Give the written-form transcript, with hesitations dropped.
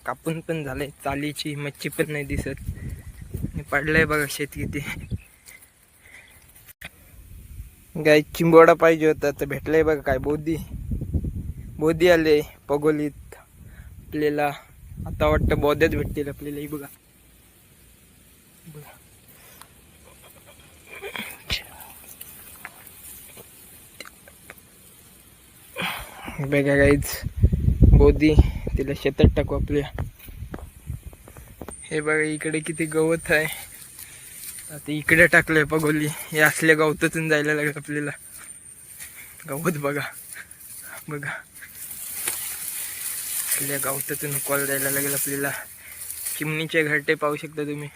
कापून पण झालंय, चालीची मच्छी पण नाही दिसत. आणि पडलंय बघा शेत किती. गाय चिंबोडा पाहिजे होता तर भेटलंय बघा. काय बोधी आले पगोलीत आपल्याला. आता वाटतं बोध्यात भेटतील आपल्याला. ही बघा बघा गाईच बोधी. तिला शेतात टाकू आपल्या. हे बघा इकडे किती गवत आहे. आता इकडे टाकलंय पगोली. हे असल्या गवतातून जायला लागेल आपल्याला. गवत बघा बघा, आपल्या गवतातून कॉल जायला लागेल आपल्याला. चिमणीचे घरटे पाहू शकता तुम्ही.